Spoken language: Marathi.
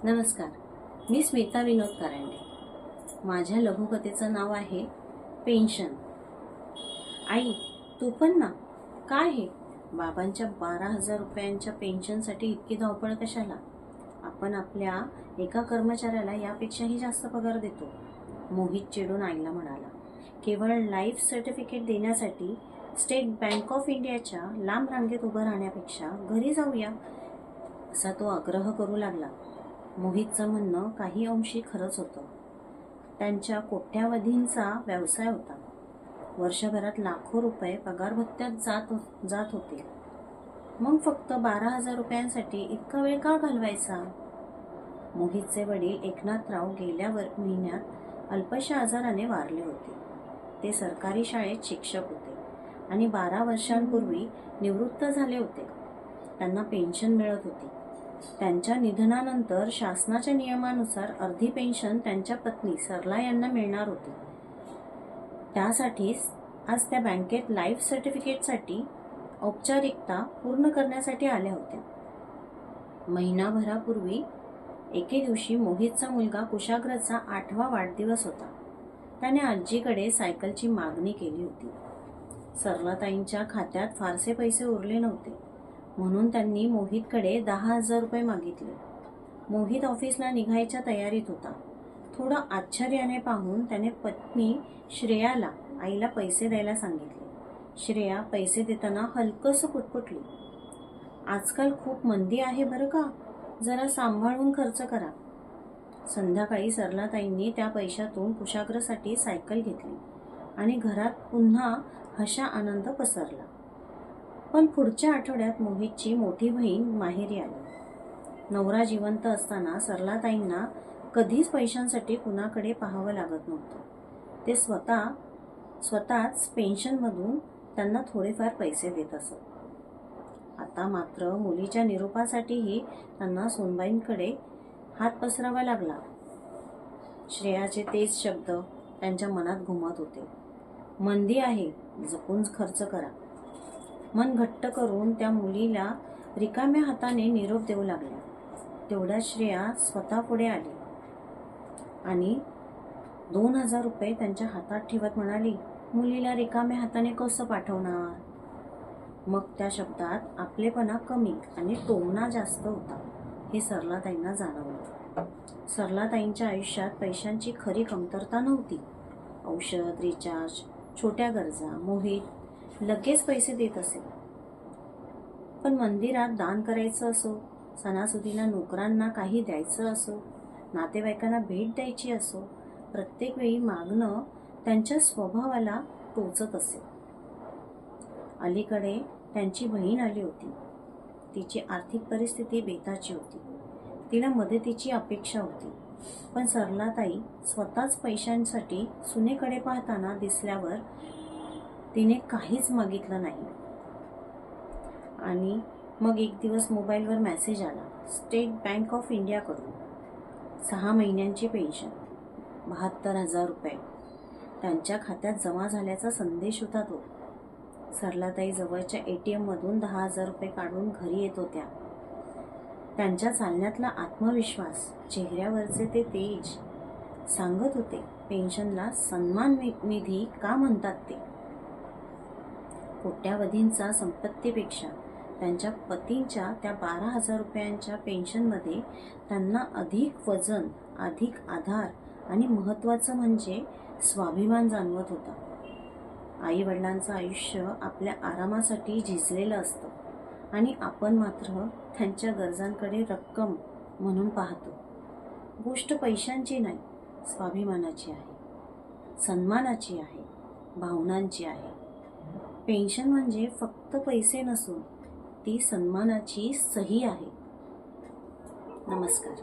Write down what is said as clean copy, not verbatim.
नमस्कार, मी स्मिता विनोद करांडे. माझ्या लघुकथेचं नाव आहे पेन्शन. आई, तू पण ना. काय हे बाबांच्या 12,000 रुपयांच्या पेन्शनसाठी इतकी धावपळ कशाला? आपण आपल्या एका कर्मचाऱ्याला यापेक्षाही जास्त पगार देतो. मोहित चिडून आईला म्हणाला. केवळ लाईफ सर्टिफिकेट देण्यासाठी स्टेट बँक ऑफ इंडियाच्या लांब रांगेत उभं राहण्यापेक्षा घरी जाऊया, असा तो आग्रह करू लागला. मोहितचं म्हणणं काही अंशी खरंच होतं. त्यांच्या कोट्यावधींचा व्यवसाय होता. वर्षभरात लाखो रुपये पगारभत्त्यात जात होते. मग फक्त 12,000 रुपयांसाठी इतका वेळ का घालवायचा? मोहितचे वडील एकनाथराव गेल्या महिन्यात अल्पशा आजाराने वारले होते. ते सरकारी शाळेत शिक्षक होते आणि 12 वर्षांपूर्वी निवृत्त झाले होते. त्यांना पेन्शन मिळत होती. त्यांच्या निधनानंतर शासनाच्या नियमानुसार अर्धी पेन्शन त्यांच्या पत्नी सरला यांना मिळणार होती. त्यासाठीच आज त्या बँकेत लाईफ सर्टिफिकेटसाठी औपचारिकता पूर्ण करण्यासाठी आल्या होत्या. महिनाभरापूर्वी एके दिवशी मोहितचा मुलगा कुशाग्रचा 8वा वाढदिवस होता. त्याने आजीकडे सायकलची मागणी केली होती. सरलाताईंच्या खात्यात फारसे पैसे उरले नव्हते, म्हणून त्यांनी मोहितकडे 10,000 रुपये मागितले. मोहित ऑफिसला निघायच्या तयारीत होता. थोडं आश्चर्याने पाहून त्याने पत्नी श्रेयाला आईला पैसे द्यायला सांगितले. श्रेया पैसे देताना हलकंसं पुटपुटली. आजकाल खूप मंदी आहे बरं का, जरा सांभाळून खर्च करा. संध्याकाळी सरलाताईंनी त्या पैशातून कुशाग्रसाठी सायकल घेतली आणि घरात पुन्हा हशा आनंद पसरला. पण पुढच्या आठवड्यात मोहितची मोठी बहीण माहेरी आली. नवरा जिवंत असताना सरलाताईंना कधीच पैशांसाठी कुणाकडे पाहावं लागत नव्हतं. ते स्वतःच पेन्शनमधून त्यांना थोडेफार पैसे देत असत. आता मात्र मुलीच्या निरोपासाठीही त्यांना सोनबाईंकडे हात पसरावा लागला. श्रेयाचे तेच शब्द त्यांच्या मनात घुमत होते. मंदी आहे, जपून खर्च करा. मन घट्ट करून त्या मुलीला रिकाम्या हाताने निरोप देऊ लागल्या. तेवढ्या श्रेया स्वतः पुढे आली आणि 2,000 रुपये त्यांच्या हातात ठेवत म्हणाली, मुलीला रिकाम्या हाताने कसं पाठवणार? मग त्या शब्दात आपलेपणा कमी आणि टोमणा जास्त होता हे सरलाताईंना जाणवलं. सरलाताईंच्या आयुष्यात पैशांची खरी कमतरता नव्हती. औषध, रिचार्ज, छोट्या गरजा मोहित लगेच पैसे देत असे. पण मंदिरात दान करायचं असो, सणासुदीला नोकरांना काही द्यायचं असो, नातेवाईकांना भेट द्यायची असो, प्रत्येक वेळी मागणं त्यांच्या स्वभावाला टोचत असे. अलीकडे त्यांची बहीण आली होती. तिची आर्थिक परिस्थिती बेताची होती. तिला मदतीची अपेक्षा होती. पण सरलाताई स्वतःच पैशांसाठी सुनेकडे पाहताना दिसल्यावर तिने काहीच मागितलं नाही. आणि मग एक दिवस मोबाईलवर मेसेज आला, स्टेट बँक ऑफ इंडियाकडून 6 महिन्यांची पेन्शन 72,000 रुपये त्यांच्या खात्यात जमा झाल्याचा संदेश होता तो. सरलाताई जवळच्या ATM मधून 10,000 रुपये काढून घरी येत होत्या. त्यांच्या चालण्यातला आत्मविश्वास, चेहऱ्यावरचे ते तेज सांगत होते पेन्शनला सन्मान निधी का म्हणतात ते. कोट्यावधींचा संपत्तीपेक्षा त्यांच्या पतींच्या त्या 12,000 रुपयांच्या पेन्शनमध्ये त्यांना अधिक वजन, अधिक आधार आणि महत्त्वाचं म्हणजे स्वाभिमान जाणवत होता. आई वडिलांचं आयुष्य आपल्या आरामासाठी झिजलेलं असतं आणि आपण मात्र त्यांच्या गरजांकडे रक्कम म्हणून पाहतो. गोष्ट पैशांची नाही, स्वाभिमानाची आहे, सन्मानाची आहे, भावनांची आहे. पेन्शन म्हणजे फक्त पैसे नसून ती सन्मानाची सही आहे. नमस्कार.